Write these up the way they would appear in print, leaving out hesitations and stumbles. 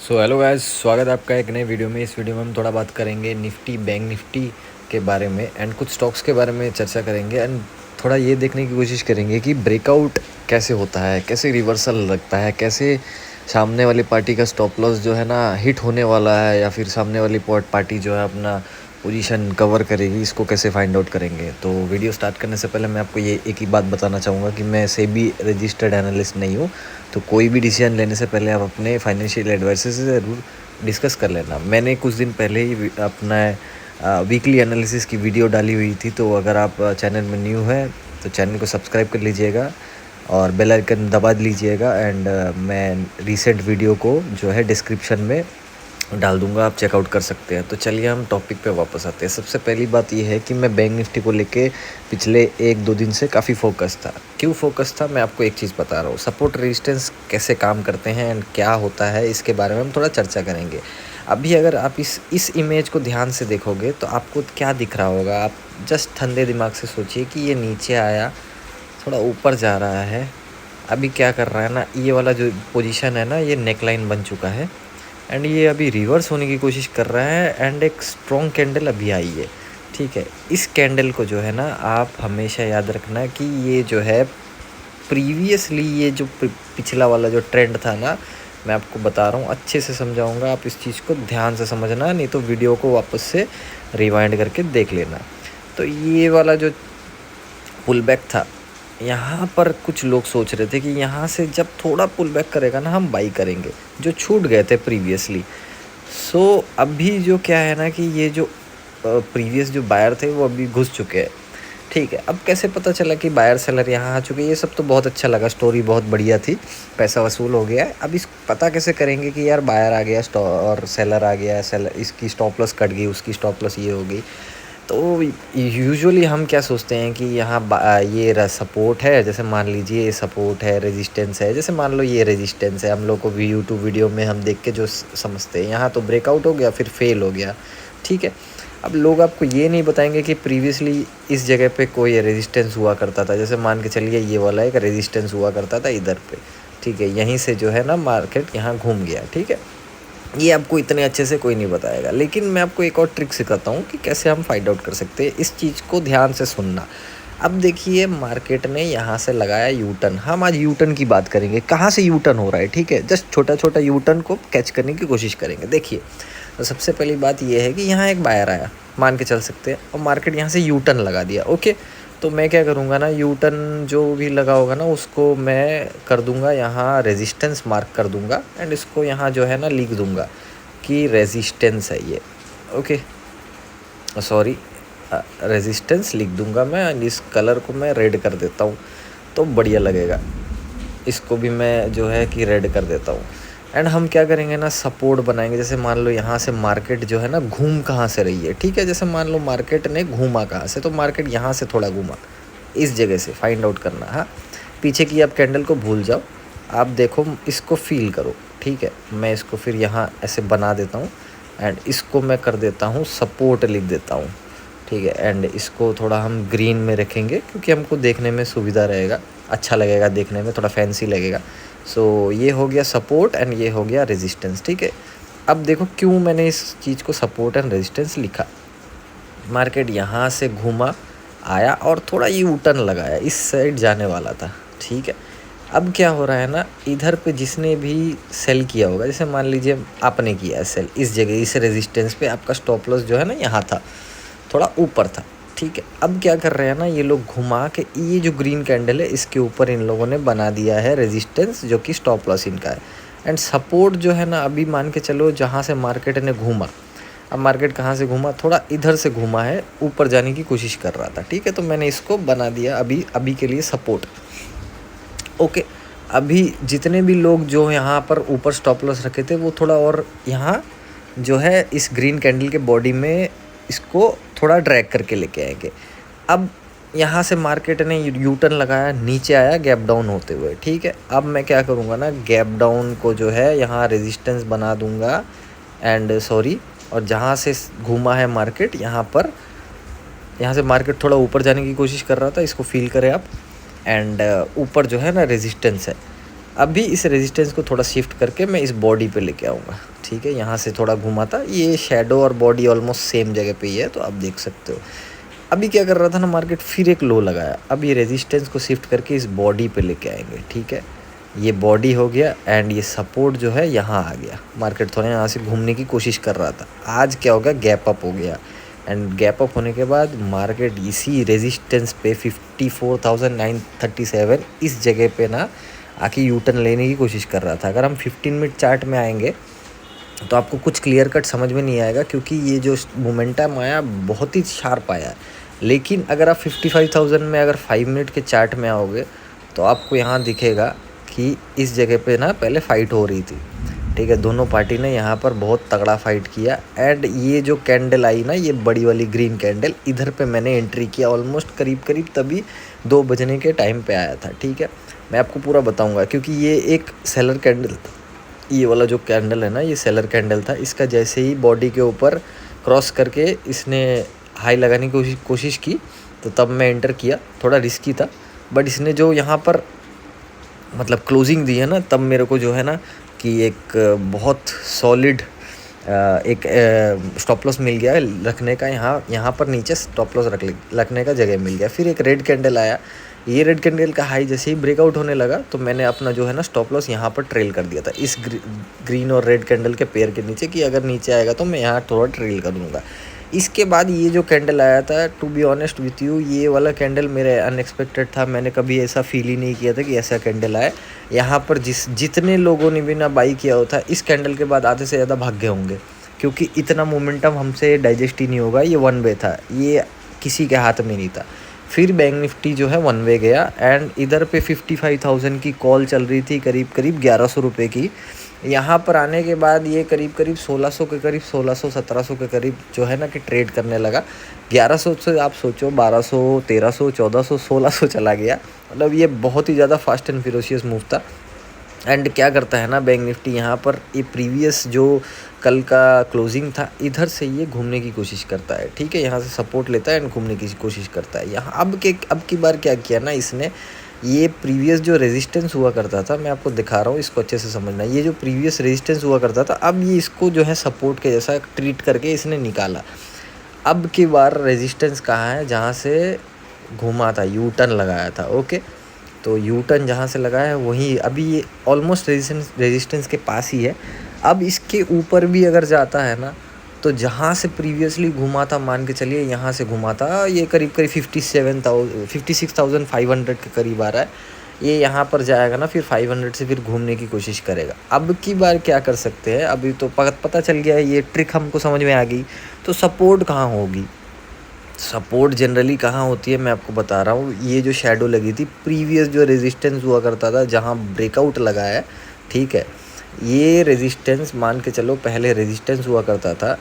So hello guys, स्वागत है आपका एक नए वीडियो में। इस वीडियो में हम थोड़ा बात करेंगे निफ्टी बैंक निफ्टी के बारे में एंड कुछ स्टॉक्स के बारे में चर्चा करेंगे एंड थोड़ा ये देखने की कोशिश करेंगे कि ब्रेकआउट कैसे होता है, कैसे रिवर्सल लगता है, कैसे सामने वाली पार्टी का स्टॉप लॉस जो है ना हिट होने वाला है या फिर सामने वाली पार्टी जो है अपना पोजीशन कवर करेगी, इसको कैसे फाइंड आउट करेंगे। तो वीडियो स्टार्ट करने से पहले मैं आपको ये एक ही बात बताना चाहूँगा कि मैं सेबी रजिस्टर्ड एनालिस्ट नहीं हूँ। तो कोई भी डिसीजन लेने से पहले आप अपने फाइनेंशियल एडवाइजर से ज़रूर डिस्कस कर लेना। मैंने कुछ दिन पहले ही अपना वीकली एनालिसिस की वीडियो डाली हुई थी, तो अगर आप चैनल में न्यू हैं तो चैनल को सब्सक्राइब कर लीजिएगा और बेल आइकन दबा लीजिएगा। एंड मैं रिसेंट वीडियो को जो है डिस्क्रिप्शन में डाल दूंगा, आप चेकआउट कर सकते हैं। तो चलिए हम टॉपिक पे वापस आते हैं। सबसे पहली बात ये है कि मैं बैंक निफ्टी को लेके पिछले 1-2 दिन से काफ़ी फोकस था। क्यों फोकस था, मैं आपको एक चीज़ बता रहा हूँ। सपोर्ट रेजिस्टेंस कैसे काम करते हैं एंड क्या होता है, इसके बारे में हम थोड़ा चर्चा करेंगे। अभी अगर आप इस इमेज को ध्यान से देखोगे तो आपको क्या दिख रहा होगा। आप जस्ट ठंडे दिमाग से सोचिए कि ये नीचे आया, थोड़ा ऊपर जा रहा है। अभी क्या कर रहा है ना, ये वाला जो पोजीशन है ना, ये नेकलाइन बन चुका है एंड ये अभी रिवर्स होने की कोशिश कर रहा है एंड एक स्ट्रॉन्ग कैंडल अभी आई है। ठीक है, इस कैंडल को जो है ना आप हमेशा याद रखना कि ये जो है प्रीवियसली ये जो पिछला वाला जो ट्रेंड था ना, मैं आपको बता रहा हूँ, अच्छे से समझाऊंगा। आप इस चीज़ को ध्यान से समझना, नहीं तो वीडियो को वापस से रिवाइंड करके देख लेना। तो ये वाला जो पुल बैक था, यहाँ पर कुछ लोग सोच रहे थे कि यहाँ से जब थोड़ा पुल बैक करेगा ना हम बाई करेंगे, जो छूट गए थे प्रीवियसली। सो अभी जो क्या है ना कि ये जो प्रीवियस जो बायर थे वो अभी घुस चुके हैं। ठीक है, अब कैसे पता चला कि बायर सेलर यहाँ आ चुके हैं, ये सब तो बहुत अच्छा लगा, स्टोरी बहुत बढ़िया थी, पैसा वसूल हो गया है। अब इस पता कैसे करेंगे कि यार बायर आ गया और सेलर आ गया, सेलर इसकी स्टॉप लॉस कट गई, उसकी स्टॉप लॉस ये हो गई। तो यूजुअली हम क्या सोचते हैं कि यहाँ ये सपोर्ट है, जैसे मान लीजिए ये सपोर्ट है, रेजिस्टेंस है, जैसे मान लो ये रेजिस्टेंस है। हम लोग को यूट्यूब वीडियो में हम देख के जो समझते हैं, यहाँ तो ब्रेकआउट हो गया फिर फेल हो गया। ठीक है, अब लोग आपको ये नहीं बताएंगे कि प्रीवियसली इस जगह पे कोई रेजिस्टेंस हुआ करता था। जैसे मान के चलिए ये वाला एक रेजिस्टेंस हुआ करता था इधर पे। ठीक है, यहीं से जो है ना मार्केट यहाँ घूम गया। ठीक है, ये आपको इतने अच्छे से कोई नहीं बताएगा, लेकिन मैं आपको एक और ट्रिक सिखाता हूँ कि कैसे हम फाइंड आउट कर सकते हैं। इस चीज़ को ध्यान से सुनना। अब देखिए, मार्केट ने यहाँ से लगाया यू टर्न। हम आज यू टर्न की बात करेंगे, कहाँ से यू टर्न हो रहा है। ठीक है, जस्ट छोटा छोटा यू टर्न को कैच करने की कोशिश करेंगे। देखिए, तो सबसे पहली बात ये है कि यहाँ एक बायर आया, मान के चल सकते हैं, और मार्केट यहाँ से यू टर्न लगा दिया। ओके, तो मैं क्या करूँगा ना, यू टर्न जो भी लगा होगा ना उसको मैं कर दूँगा यहाँ रेजिस्टेंस मार्क कर दूँगा एंड इसको यहाँ जो है ना लिख दूँगा कि रेजिस्टेंस है ये। ओके, सॉरी, रेजिस्टेंस लिख दूँगा मैं एंड इस कलर को मैं रेड कर देता हूँ तो बढ़िया लगेगा। इसको भी मैं जो है कि रेड कर देता हूँ एंड हम क्या करेंगे ना, सपोर्ट बनाएंगे। जैसे मान लो यहाँ से मार्केट जो है ना घूम कहाँ से रही है। ठीक है, जैसे मान लो मार्केट ने घूमा कहाँ से, तो मार्केट यहाँ से थोड़ा घूमा, इस जगह से फाइंड आउट करना। हाँ, पीछे की आप कैंडल को भूल जाओ, आप देखो, इसको फील करो। ठीक है, मैं इसको फिर यहाँ ऐसे बना देता हूँ एंड इसको मैं कर देता हूँ सपोर्ट लिख देता हूँ। ठीक है, एंड इसको थोड़ा हम ग्रीन में रखेंगे क्योंकि हमको देखने में सुविधा रहेगा, अच्छा लगेगा देखने में, थोड़ा फैंसी लगेगा। सो ये हो गया सपोर्ट एंड ये हो गया रेजिस्टेंस। ठीक है, अब देखो क्यों मैंने इस चीज़ को सपोर्ट एंड रेजिस्टेंस लिखा। मार्केट यहाँ से घूमा, आया और थोड़ा यू टर्न लगाया, इस साइड जाने वाला था। ठीक है, अब क्या हो रहा है ना, इधर पे जिसने भी सेल किया होगा, जैसे मान लीजिए आपने किया है सेल इस जगह, इस रेजिस्टेंस पे, आपका स्टॉप लॉस जो है ना यहाँ था, थोड़ा ऊपर था। ठीक है, अब क्या कर रहे हैं ना ये लोग, घुमा के ये जो ग्रीन कैंडल है इसके ऊपर इन लोगों ने बना दिया है रेजिस्टेंस, जो कि स्टॉप लॉस इनका है। एंड सपोर्ट जो है ना, अभी मान के चलो जहाँ से मार्केट ने घूमा, अब मार्केट कहाँ से घूमा, थोड़ा इधर से घूमा है, ऊपर जाने की कोशिश कर रहा था। ठीक है, तो मैंने इसको बना दिया अभी के लिए सपोर्ट। ओके, अभी जितने भी लोग जो यहाँ पर ऊपर स्टॉप लॉस रखे थे वो थोड़ा और यहाँ जो है इस ग्रीन कैंडल के बॉडी में इसको थोड़ा ड्रैग करके लेके आएंगे। अब यहाँ से मार्केट ने यू टर्न लगाया, नीचे आया गैप डाउन होते हुए। ठीक है, अब मैं क्या करूँगा ना, गैप डाउन को जो है यहाँ रेजिस्टेंस बना दूँगा एंड सॉरी, और जहाँ से घूमा है मार्केट यहाँ पर, यहाँ से मार्केट थोड़ा ऊपर जाने की कोशिश कर रहा था, इसको फील करें आप। एंड ऊपर जो है ना रेजिस्टेंस है, अभी इस रेजिस्टेंस को थोड़ा शिफ्ट करके मैं इस बॉडी पे लेके आऊँगा। ठीक है। यहाँ से थोड़ा घुमा था, ये शेडो और बॉडी ऑलमोस्ट सेम जगह पे ही है, तो आप देख सकते हो। अभी क्या कर रहा था ना मार्केट, फिर एक लो लगाया। अब ये रेजिस्टेंस को शिफ्ट करके इस बॉडी पे लेके आएंगे, ठीक है। ये बॉडी हो गया एंड ये सपोर्ट जो है यहाँ आ गया। मार्केट थोड़ा यहाँ से घूमने की कोशिश कर रहा था, आज क्या हो गया, गैप अप हो गया। एंड गैप अप होने के बाद मार्केट इसी रेजिस्टेंस पे 54,937 इस जगह पे ना आके यू टर्न लेने की कोशिश कर रहा था। अगर हम 15 मिनट चार्ट में आएंगे तो आपको कुछ क्लियर कट समझ में नहीं आएगा, क्योंकि ये जो मोमेंटम आया बहुत ही शार्प आया। लेकिन अगर आप 55,000 में अगर 5 मिनट के चार्ट में आओगे तो आपको यहाँ दिखेगा कि इस जगह पे ना पहले फ़ाइट हो रही थी, ठीक है। दोनों पार्टी ने यहाँ पर बहुत तगड़ा फाइट किया। एंड ये जो कैंडल आई ना, ये बड़ी वाली ग्रीन कैंडल, इधर पे मैंने एंट्री किया ऑलमोस्ट करीब तभी 2 बजने के टाइम पे आया था, ठीक है। मैं आपको पूरा बताऊंगा, क्योंकि ये एक सेलर कैंडल, ये वाला जो कैंडल है ना, ये सेलर कैंडल था। इसका जैसे ही बॉडी के ऊपर क्रॉस करके इसने हाई लगाने की कोशिश की, तो तब मैं एंटर किया। थोड़ा रिस्की था, बट इसने जो यहाँ पर मतलब क्लोजिंग दी है ना, तब मेरे को जो है ना कि एक बहुत सॉलिड एक स्टॉप लॉस मिल गया रखने का। यहाँ पर नीचे स्टॉप लॉस रखने का जगह मिल गया। फिर एक रेड कैंडल आया, ये रेड कैंडल का हाई जैसे ही ब्रेकआउट होने लगा तो मैंने अपना जो है ना स्टॉप लॉस यहाँ पर ट्रेल कर दिया था, इस ग्रीन और रेड कैंडल के पेयर के नीचे, कि अगर नीचे आएगा तो मैं यहाँ थोड़ा ट्रेल कर लूँगा। इसके बाद ये जो कैंडल आया था, to be honest with you, ये वाला कैंडल मेरे अनएक्सपेक्टेड था। मैंने कभी ऐसा फील ही नहीं किया था कि ऐसा कैंडल आए। यहाँ पर जितने लोगों ने भी ना बाई किया होता, इस कैंडल के बाद आधे से ज़्यादा भाग गए होंगे, क्योंकि इतना मोमेंटम हमसे डाइजेस्ट ही नहीं होगा। ये वन वे था, ये किसी के हाथ में नहीं था। फिर बैंक निफ्टी जो है वन वे गया एंड इधर पे 55,000 की कॉल चल रही थी, करीब 1100 रुपये की। यहाँ पर आने के बाद ये करीब 1600 के करीब, 1600-1700 के करीब जो है ना कि ट्रेड करने लगा। 1100 से आप सोचो 1200, 1300, 1400, 1600 चला गया। मतलब ये बहुत ही ज़्यादा फास्ट एंड फिरोशियस मूव था। एंड क्या करता है ना बैंक निफ्टी, यहाँ पर ये प्रीवियस जो कल का क्लोजिंग था, इधर से ये घूमने की कोशिश करता है, ठीक है। यहाँ से सपोर्ट लेता है एंड घूमने की कोशिश करता है। यहाँ अब की बार क्या किया ना इसने, ये प्रीवियस जो रेजिस्टेंस हुआ करता था, मैं आपको दिखा रहा हूँ, इसको अच्छे से समझना। ये जो प्रीवियस रेजिस्टेंस हुआ करता था, अब ये इसको जो है सपोर्ट के जैसा ट्रीट करके इसने निकाला। अब की बार रेजिस्टेंस कहाँ है, जहाँ से घूमा था, यू टर्न लगाया था, ओके। तो यू टर्न जहाँ से लगाया है वहीं अभी ये ऑलमोस्ट रेजिस्टेंस के पास ही है। अब इसके ऊपर भी अगर जाता है ना, तो जहाँ से प्रीवियसली घुमा था, मान के चलिए यहाँ से घुमा था, ये करीब 56,500 के करीब आ रहा है। ये यहाँ पर जाएगा ना, फिर 500 से फिर घूमने की कोशिश करेगा। अब की बार क्या कर सकते हैं, अभी तो पता चल गया है, ये ट्रिक हमको समझ में आ गई। तो सपोर्ट कहाँ होगी, सपोर्ट जनरली कहाँ होती है, मैं आपको बता रहा हूँ। ये जो शेडो लगी थी, प्रीवियस जो रेजिस्टेंस हुआ करता था, जहाँ ब्रेकआउट लगा है, ठीक है। ये रेजिस्टेंस मान के चलो, पहले रेजिस्टेंस हुआ करता था,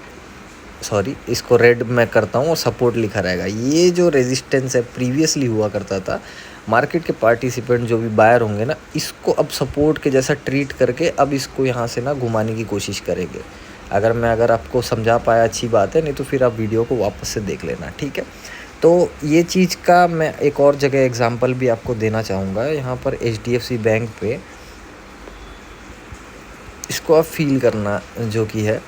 सॉरी इसको रेड में करता हूँ और सपोर्ट लिखा रहेगा। ये जो रेजिस्टेंस है प्रीवियसली हुआ करता था, मार्केट के पार्टिसिपेंट जो भी बायर होंगे ना, इसको अब सपोर्ट के जैसा ट्रीट करके अब इसको यहाँ से ना घुमाने की कोशिश करेंगे। अगर आपको समझा पाया अच्छी बात है, नहीं तो फिर आप वीडियो को वापस से देख लेना, ठीक है। तो ये चीज़ का मैं एक और जगह एग्जांपल भी आपको देना चाहूँगा। यहाँ पर HDFC बैंक पे इसको आप फील करना, जो कि है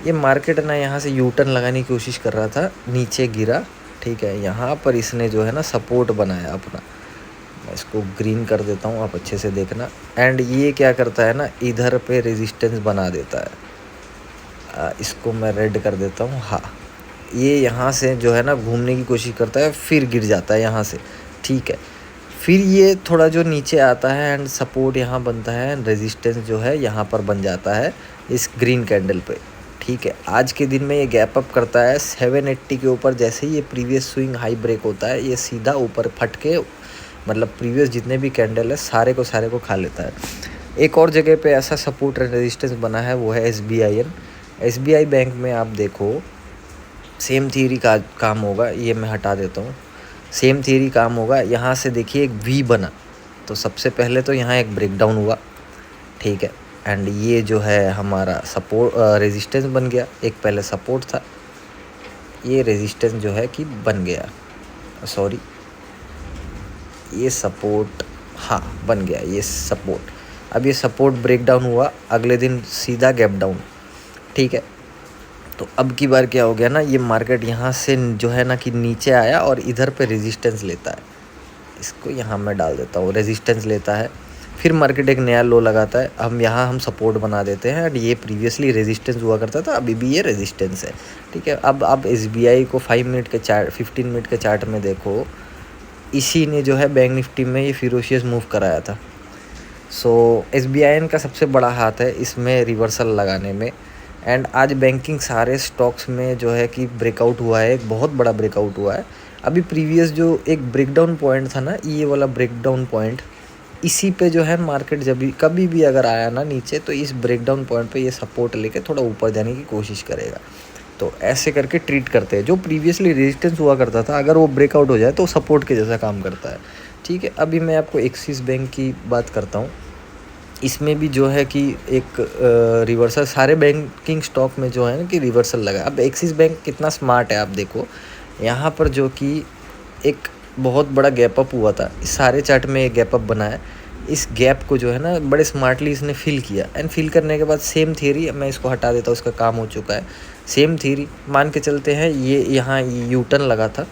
ये मार्केट ना यहाँ से यू टर्न लगाने की कोशिश कर रहा था, नीचे गिरा, ठीक है। यहाँ पर इसने जो है ना सपोर्ट बनाया अपना। मैं इसको ग्रीन कर देता हूँ, आप अच्छे से देखना। एंड ये क्या करता है ना, इधर पे रेजिस्टेंस बना देता है। इसको मैं रेड कर देता हूँ, हाँ। ये यहाँ से जो है ना घूमने की कोशिश करता है, फिर गिर जाता है यहाँ से, ठीक है। फिर ये थोड़ा जो नीचे आता है एंड सपोर्ट यहाँ बनता है एंड रेजिस्टेंस जो है यहाँ पर बन जाता है इस ग्रीन कैंडल पे, ठीक है। आज के दिन में ये गैप अप करता है 780 के ऊपर। जैसे ही ये प्रीवियस स्विंग हाई ब्रेक होता है, ये सीधा ऊपर फट के, मतलब प्रीवियस जितने भी कैंडल है सारे को खा लेता है। एक और जगह पे ऐसा सपोर्ट एंड रेजिस्टेंस बना है, वो है SBI बैंक में। आप देखो सेम थियरी का काम होगा, ये मैं हटा देता हूँ। सेम थियरी काम होगा, यहाँ से देखिए एक वी बना, तो सबसे पहले तो यहाँ एक ब्रेकडाउन हुआ, ठीक है। एंड ये जो है हमारा सपोर्ट रेजिस्टेंस बन गया। एक पहले सपोर्ट था, ये रेजिस्टेंस जो है कि बन गया, सॉरी ये सपोर्ट, हाँ बन गया ये सपोर्ट। अब ये सपोर्ट ब्रेक डाउन हुआ, अगले दिन सीधा गैप डाउन, ठीक है। तो अब की बार क्या हो गया ना, ये मार्केट यहाँ से जो है ना कि नीचे आया और इधर पे रेजिस्टेंस लेता है। इसको यहाँ मैं डाल देता हूँ, रेजिस्टेंस लेता है, फिर मार्केट एक नया लो लगाता है। हम सपोर्ट बना देते हैं। और ये प्रीवियसली रेजिस्टेंस हुआ करता था, अभी भी ये रेजिस्टेंस है। ठीक है, अब आप SBI को 5 मिनट के चार्ट 15 मिनट के चार्ट में देखो, इसी ने जो है बैंक निफ्टी में ये फिरोशियस मूव कराया था। सो SBI का सबसे बड़ा हाथ है इसमें रिवर्सल लगाने में। एंड आज बैंकिंग सारे स्टॉक्स में जो है कि ब्रेकआउट हुआ है, एक बहुत बड़ा ब्रेकआउट हुआ है। अभी प्रीवियस जो एक ब्रेकडाउन पॉइंट था ना, ये वाला ब्रेकडाउन पॉइंट, इसी पे जो है मार्केट जब भी कभी भी अगर आया ना नीचे, तो इस ब्रेकडाउन पॉइंट पे ये सपोर्ट लेके थोड़ा ऊपर जाने की कोशिश करेगा। तो ऐसे करके ट्रीट करते हैं। जो प्रीवियसली रेजिस्टेंस हुआ करता था, अगर वो ब्रेकआउट हो जाए तो सपोर्ट के जैसा काम करता है। ठीक है, अभी मैं आपको एक्सिस बैंक की बात करता हूँ। इसमें भी जो है कि एक रिवर्सल, सारे बैंकिंग स्टॉक में जो है ना कि रिवर्सल लगा। अब एक्सिस बैंक कितना स्मार्ट है, आप देखो यहाँ पर जो कि एक बहुत बड़ा गैप अप हुआ था, इस सारे चार्ट में एक गैप अप बना है। इस गैप को जो है ना बड़े स्मार्टली इसने फिल किया। एंड फिल करने के बाद सेम थियरी, मैं इसको हटा देता हूँ, उसका काम हो चुका है। सेम थियरी मान के चलते हैं, ये यहाँ यू टर्न लगा था।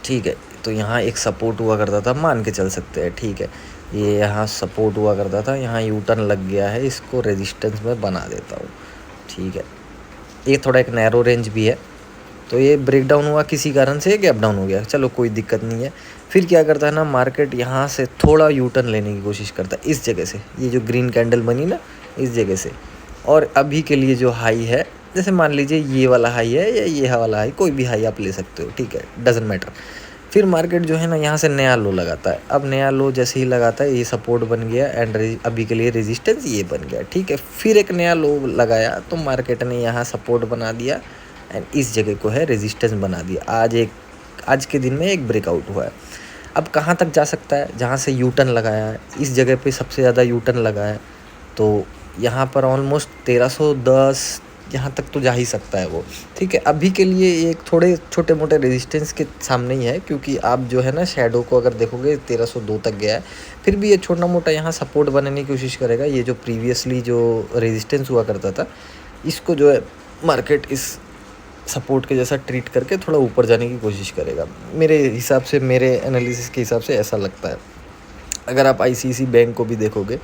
ठीक है, तो यहाँ एक सपोर्ट हुआ करता था, मान के चल सकते हैं। ठीक है, ये यहाँ सपोर्ट हुआ करता था, यहाँ यू टर्न लग गया है, इसको रेजिस्टेंस में बना देता हूँ। ठीक है, ये थोड़ा एक नैरो रेंज भी है। तो ये ब्रेक डाउन हुआ किसी कारण से, गैप डाउन हो गया, चलो कोई दिक्कत नहीं है। फिर क्या करता है ना, मार्केट यहाँ से थोड़ा यू टर्न लेने की कोशिश करता है, इस जगह से, ये जो ग्रीन कैंडल बनी ना, इस जगह से। और अभी के लिए जो हाई है, जैसे मान लीजिए ये वाला हाई है या ये वाला हाई, कोई भी हाई आप ले सकते हो। ठीक है, डजेंट मैटर। फिर मार्केट जो है ना यहाँ से नया लो लगाता है। अब नया लो जैसे ही लगाता है, ये सपोर्ट बन गया एंड अभी के लिए रेजिस्टेंस ये बन गया। ठीक है, फिर एक नया लो लगाया तो मार्केट ने यहाँ सपोर्ट बना दिया एंड इस जगह को है रेजिस्टेंस बना दिया। आज के दिन में एक ब्रेकआउट हुआ है। अब कहाँ तक जा सकता है, जहाँ से यू टर्न लगाया है, इस जगह पे सबसे ज़्यादा यू टर्न लगा है। तो यहाँ पर ऑलमोस्ट 1310 यहाँ तक तो जा ही सकता है वो। ठीक है, अभी के लिए एक थोड़े छोटे मोटे रेजिस्टेंस के सामने ही है, क्योंकि आप जो है ना शैडो को अगर देखोगे 1302 तक गया है। फिर भी ये छोटा मोटा यहाँ सपोर्ट बनाने की कोशिश करेगा। ये जो प्रीवियसली जो रेजिस्टेंस हुआ करता था, इसको जो है मार्केट इस सपोर्ट के जैसा ट्रीट करके थोड़ा ऊपर जाने की कोशिश करेगा। मेरे हिसाब से, मेरे एनालिसिस के हिसाब से ऐसा लगता है। अगर आप ICICI बैंक को भी देखोगे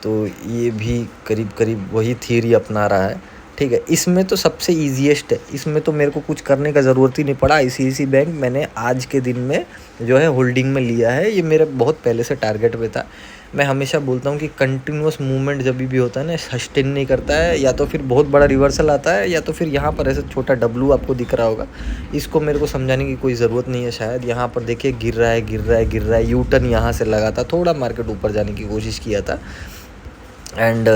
तो ये भी करीब करीब वही थियरी अपना रहा है। ठीक है, इसमें तो सबसे ईजीएस्ट है, इसमें तो मेरे को कुछ करने का ज़रूरत ही नहीं पड़ा। ICICI बैंक मैंने आज के दिन में जो है होल्डिंग में लिया है, ये मेरे बहुत पहले से टारगेट पे था। मैं हमेशा बोलता हूँ कि कंटिन्यूअस मूवमेंट जब भी होता है ना, सस्टेन नहीं करता है, या तो फिर बहुत बड़ा रिवर्सल आता है, या तो फिर यहाँ पर ऐसे छोटा W आपको दिख रहा होगा। इसको मेरे को समझाने की कोई ज़रूरत नहीं है शायद। यहाँ पर देखिए गिर रहा है, गिर रहा है, गिर रहा है, यू टर्न यहाँ से लगा था, थोड़ा मार्केट ऊपर जाने की कोशिश किया था। एंड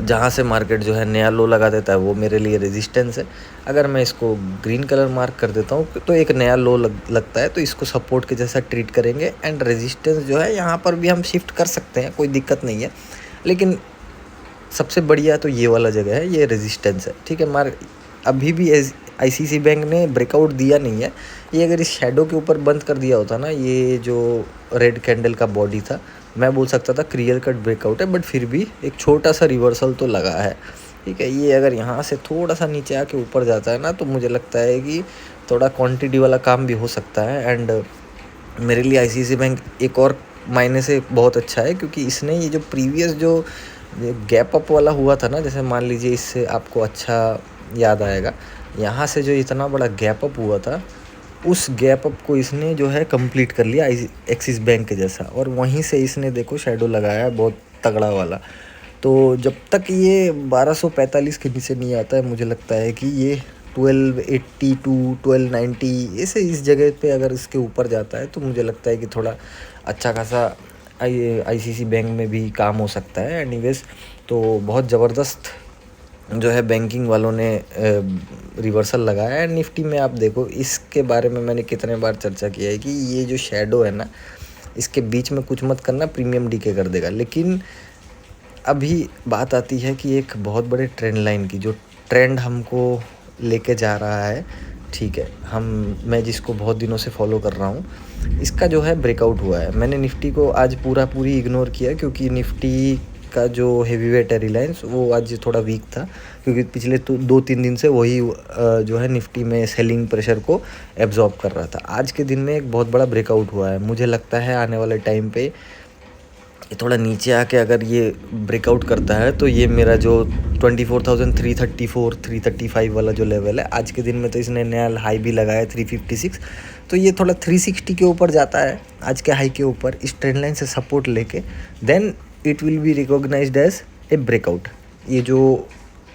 जहाँ से मार्केट जो है नया लो लगा देता है, वो मेरे लिए रेजिस्टेंस है। अगर मैं इसको ग्रीन कलर मार्क कर देता हूँ तो एक नया लो लगता है, तो इसको सपोर्ट के जैसा ट्रीट करेंगे। एंड रेजिस्टेंस जो है यहाँ पर भी हम शिफ्ट कर सकते हैं, कोई दिक्कत नहीं है। लेकिन सबसे बढ़िया तो ये वाला जगह है, ये रेजिस्टेंस है। ठीक है, अभी भी ICICI बैंक ने ब्रेकआउट दिया नहीं है। ये अगर इस शैडो के ऊपर बंद कर दिया होता ना, ये जो रेड कैंडल का बॉडी था, मैं बोल सकता था क्लियर कट ब्रेकआउट है, बट फिर भी एक छोटा सा रिवर्सल तो लगा है। ठीक है, ये अगर यहाँ से थोड़ा सा नीचे आके ऊपर जाता है ना, तो मुझे लगता है कि थोड़ा क्वांटिटी वाला काम भी हो सकता है। एंड मेरे लिए ICICI बैंक एक और मायने से बहुत अच्छा है, क्योंकि इसने ये जो प्रीवियस जो गैप अप वाला हुआ था ना, जैसे मान लीजिए, इससे आपको अच्छा याद आएगा, यहाँ से जो इतना बड़ा गैप अप हुआ था, उस गैप अप को इसने जो है कंप्लीट कर लिया एक्सिस बैंक के जैसा। और वहीं से इसने देखो शैडो लगाया है बहुत तगड़ा वाला। तो जब तक ये 1245 के नीचे नहीं आता है, मुझे लगता है कि ये 1280 टू 1290 ऐसे इस जगह पे अगर इसके ऊपर जाता है, तो मुझे लगता है कि थोड़ा अच्छा खासा ICICI बैंक में भी काम हो सकता है। एनीवेज, तो बहुत ज़बरदस्त जो है बैंकिंग वालों ने रिवर्सल लगाया है। निफ्टी में आप देखो, इसके बारे में मैंने कितने बार चर्चा किया है कि ये जो शैडो है ना, इसके बीच में कुछ मत करना, प्रीमियम डीके कर देगा। लेकिन अभी बात आती है कि एक बहुत बड़े ट्रेंड लाइन की, जो ट्रेंड हमको लेके जा रहा है। ठीक है, मैं जिसको बहुत दिनों से फॉलो कर रहा हूँ, इसका जो है ब्रेकआउट हुआ है। मैंने निफ्टी को आज पूरी इग्नोर किया, क्योंकि निफ्टी का जो हेवी वेट है रिलायंस, वो आज थोड़ा वीक था क्योंकि पिछले 2-3 दिन से वही जो है निफ्टी में सेलिंग प्रेशर को एब्जॉर्ब कर रहा था। आज के दिन में एक बहुत बड़ा ब्रेकआउट हुआ है। मुझे लगता है आने वाले टाइम पे ये थोड़ा नीचे आके अगर ये ब्रेकआउट करता है तो ये मेरा जो 24,334 335 वाला जो लेवल है, आज के दिन में तो इसने नया हाई भी लगाया है 356, तो ये थोड़ा 360 के ऊपर जाता है आज के हाई के ऊपर इस ट्रेंड लाइन से सपोर्ट लेके, then it will be recognised as a breakout. ये जो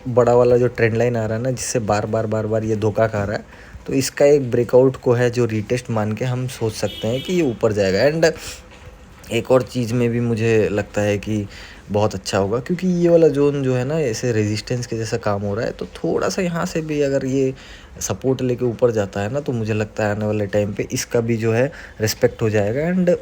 बड़ा वाला जो ट्रेंड लाइन आ रहा है ना, जिससे बार बार ये धोखा खा रहा है, तो इसका एक ब्रेकआउट को है जो रीटेस्ट मान के हम सोच सकते हैं कि ये ऊपर जाएगा। एंड एक और चीज़ में भी मुझे लगता है कि बहुत अच्छा होगा क्योंकि ये वाला जोन जो है ना, ऐसे रेजिस्टेंस के जैसा काम हो रहा है, तो थोड़ा सा यहाँ से भी अगर ये सपोर्ट लेके ऊपर जाता है ना, तो मुझे लगता है आने वाले टाइम पे इसका भी जो है रिस्पेक्ट हो जाएगा एंड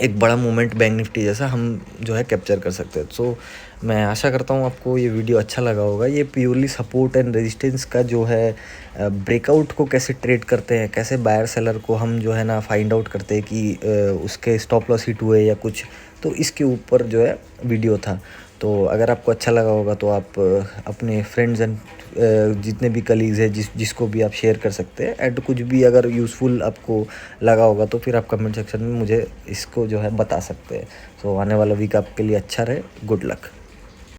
एक बड़ा मोमेंट बैंक निफ्टी जैसा हम जो है कैप्चर कर सकते हैं। सो मैं आशा करता हूँ आपको ये वीडियो अच्छा लगा होगा। ये प्योरली सपोर्ट एंड रेजिस्टेंस का जो है ब्रेकआउट को कैसे ट्रेड करते हैं, कैसे बायर सेलर को हम जो है ना फाइंड आउट करते हैं कि उसके स्टॉप लॉस हिट हुए या कुछ, तो इसके ऊपर जो है वीडियो था। तो अगर आपको अच्छा लगा होगा तो आप अपने फ्रेंड्स एंड जितने भी कलीग्स हैं जिसको भी आप शेयर कर सकते हैं। एंड कुछ भी अगर यूज़फुल आपको लगा होगा तो फिर आप कमेंट सेक्शन में मुझे इसको जो है बता सकते हैं। सो आने वाला वीक आपके लिए अच्छा रहे। Good luck.